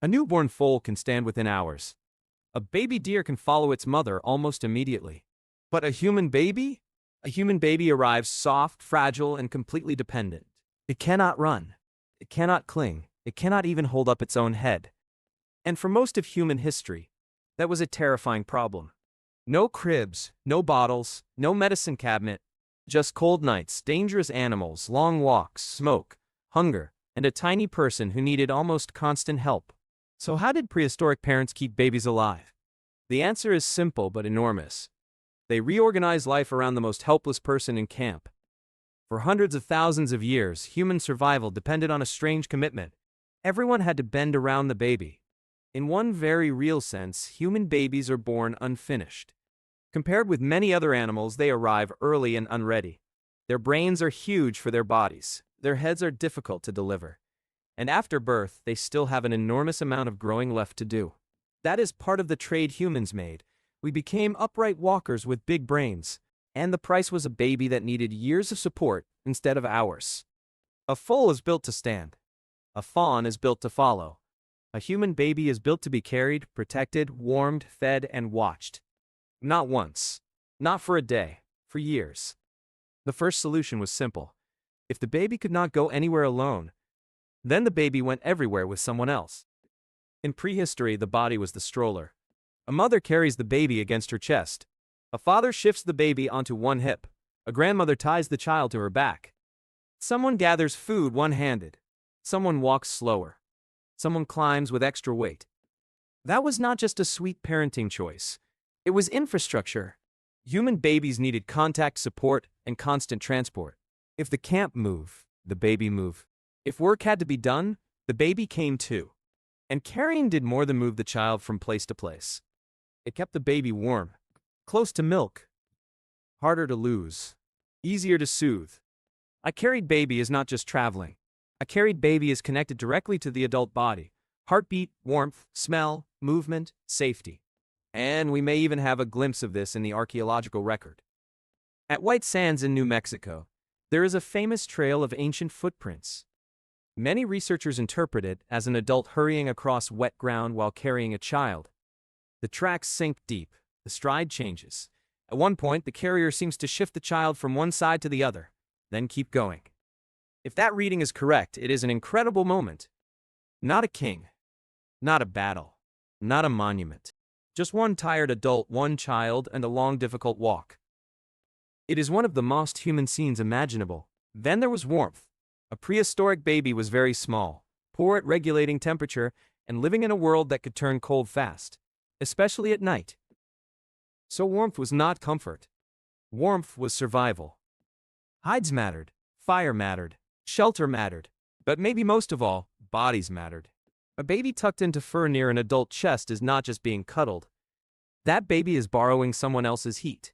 A newborn foal can stand within hours. A baby deer can follow its mother almost immediately. But a human baby? A human baby arrives soft, fragile, and completely dependent. It cannot run. It cannot cling. It cannot even hold up its own head. And for most of human history, that was a terrifying problem. No cribs, no bottles, no medicine cabinet, just cold nights, dangerous animals, long walks, smoke, hunger, and a tiny person who needed almost constant help. So how did prehistoric parents keep babies alive? The answer is simple but enormous. They reorganized life around the most helpless person in camp. For hundreds of thousands of years, human survival depended on a strange commitment. Everyone had to bend around the baby. In one very real sense, human babies are born unfinished. Compared with many other animals, they arrive early and unready. Their brains are huge for their bodies. Their heads are difficult to deliver. And after birth, they still have an enormous amount of growing left to do. That is part of the trade humans made. We became upright walkers with big brains, and the price was a baby that needed years of support instead of hours. A foal is built to stand. A fawn is built to follow. A human baby is built to be carried, protected, warmed, fed, and watched. Not once. Not for a day. For years. The first solution was simple. If the baby could not go anywhere alone, then the baby went everywhere with someone else. In prehistory, the body was the stroller. A mother carries the baby against her chest. A father shifts the baby onto one hip. A grandmother ties the child to her back. Someone gathers food one-handed. Someone walks slower. Someone climbs with extra weight. That was not just a sweet parenting choice. It was infrastructure. Human babies needed contact support and constant transport. If the camp moved, the baby moved. If work had to be done, the baby came too. And carrying did more than move the child from place to place. It kept the baby warm, close to milk, harder to lose, easier to soothe. I carried baby is not just traveling. I carried baby is connected directly to the adult body. Heartbeat, warmth, smell, movement, safety. And we may even have a glimpse of this in the archaeological record. At White Sands in New Mexico, there is a famous trail of ancient footprints. Many researchers interpret it as an adult hurrying across wet ground while carrying a child. The tracks sink deep. The stride changes. At one point, the carrier seems to shift the child from one side to the other, then keep going. If that reading is correct, it is an incredible moment. Not a king. Not a battle. Not a monument. Just one tired adult, one child, and a long, difficult walk. It is one of the most human scenes imaginable. Then there was warmth. A prehistoric baby was very small, poor at regulating temperature, and living in a world that could turn cold fast, especially at night. So warmth was not comfort. Warmth was survival. Hides mattered, fire mattered, shelter mattered, but maybe most of all, bodies mattered. A baby tucked into fur near an adult chest is not just being cuddled. That baby is borrowing someone else's heat.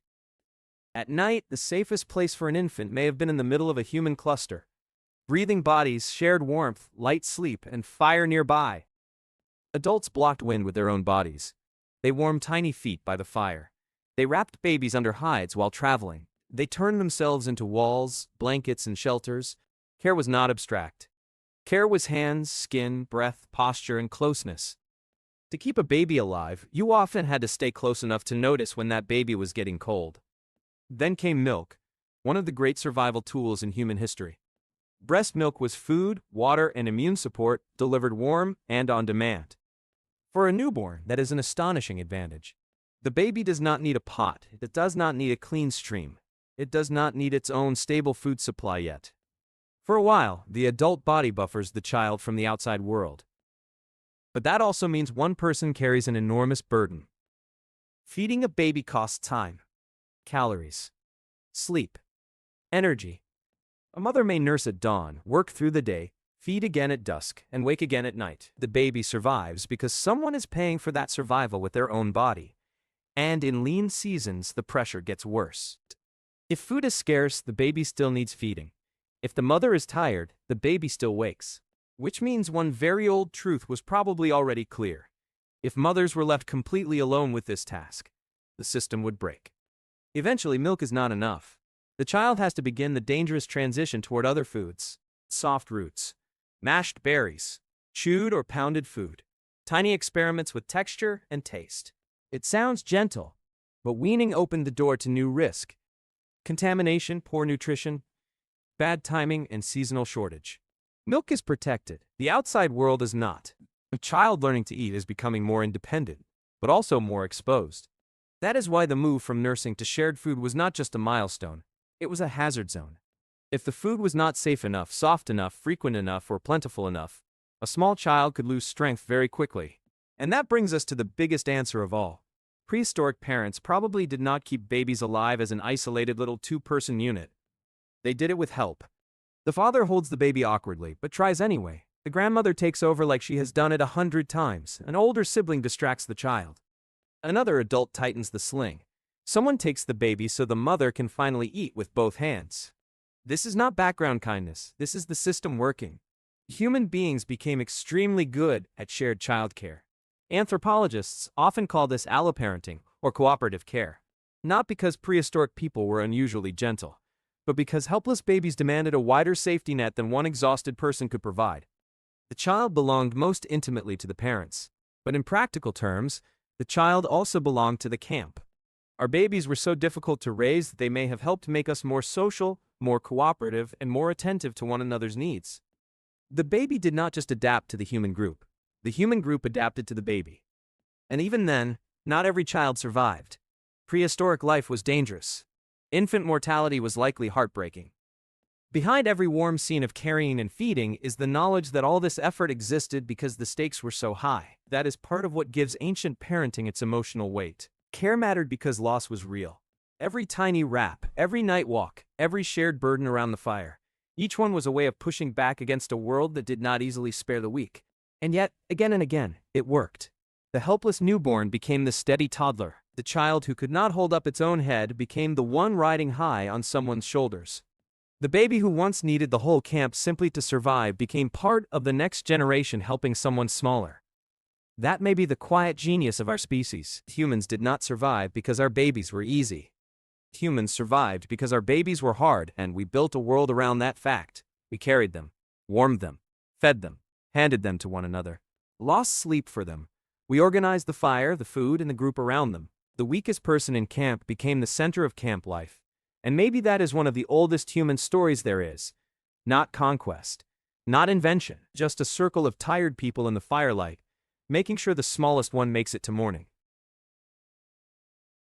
At night, the safest place for an infant may have been in the middle of a human cluster. Breathing bodies, shared warmth, light sleep, and fire nearby. Adults blocked wind with their own bodies. They warmed tiny feet by the fire. They wrapped babies under hides while traveling. They turned themselves into walls, blankets, and shelters. Care was not abstract. Care was hands, skin, breath, posture, and closeness. To keep a baby alive, you often had to stay close enough to notice when that baby was getting cold. Then came milk, one of the great survival tools in human history. Breast milk was food, water, and immune support, delivered warm and on demand. For a newborn, that is an astonishing advantage. The baby does not need a pot. It does not need a clean stream. It does not need its own stable food supply yet. For a while, the adult body buffers the child from the outside world. But that also means one person carries an enormous burden. Feeding a baby costs time, calories, sleep, energy. A mother may nurse at dawn, work through the day, feed again at dusk, and wake again at night. The baby survives because someone is paying for that survival with their own body. And in lean seasons, the pressure gets worse. If food is scarce, the baby still needs feeding. If the mother is tired, the baby still wakes. Which means one very old truth was probably already clear. If mothers were left completely alone with this task, the system would break. Eventually, milk is not enough. The child has to begin the dangerous transition toward other foods. Soft roots, mashed berries, chewed or pounded food. tiny experiments with texture and taste. It sounds gentle, but weaning opened the door to new risk. Contamination, poor nutrition, bad timing, and seasonal shortage. Milk is protected. The outside world is not. A child learning to eat is becoming more independent, but also more exposed. That is why the move from nursing to shared food was not just a milestone, it was a hazard zone. If the food was not safe enough, soft enough, frequent enough, or plentiful enough, a small child could lose strength very quickly. And that brings us to the biggest answer of all. Prehistoric parents probably did not keep babies alive as an isolated little two-person unit. They did it with help. The father holds the baby awkwardly, but tries anyway. The grandmother takes over like she has done it 100 times. An older sibling distracts the child. Another adult tightens the sling. Someone takes the baby so the mother can finally eat with both hands. This is not background kindness. This is the system working. Human beings became extremely good at shared childcare. Anthropologists often call this alloparenting or cooperative care. Not because prehistoric people were unusually gentle, but because helpless babies demanded a wider safety net than one exhausted person could provide. The child belonged most intimately to the parents, but in practical terms, the child also belonged to the camp. Our babies were so difficult to raise that they may have helped make us more social, more cooperative, and more attentive to one another's needs. The baby did not just adapt to the human group. The human group adapted to the baby. And even then, not every child survived. Prehistoric life was dangerous. Infant mortality was likely heartbreaking. Behind every warm scene of carrying and feeding is the knowledge that all this effort existed because the stakes were so high. That is part of what gives ancient parenting its emotional weight. Care mattered because loss was real. Every tiny wrap, every night walk, every shared burden around the fire. Each one was a way of pushing back against a world that did not easily spare the weak. And yet, again and again, it worked. The helpless newborn became the steady toddler. The child who could not hold up its own head became the one riding high on someone's shoulders. The baby who once needed the whole camp simply to survive became part of the next generation helping someone smaller. That may be the quiet genius of our species. Humans did not survive because our babies were easy. Humans survived because our babies were hard, and we built a world around that fact. We carried them, warmed them, fed them, handed them to one another, lost sleep for them. We organized the fire, the food, and the group around them. The weakest person in camp became the center of camp life. And maybe that is one of the oldest human stories there is. Not conquest, not invention, just a circle of tired people in the firelight, making sure the smallest one makes it to morning.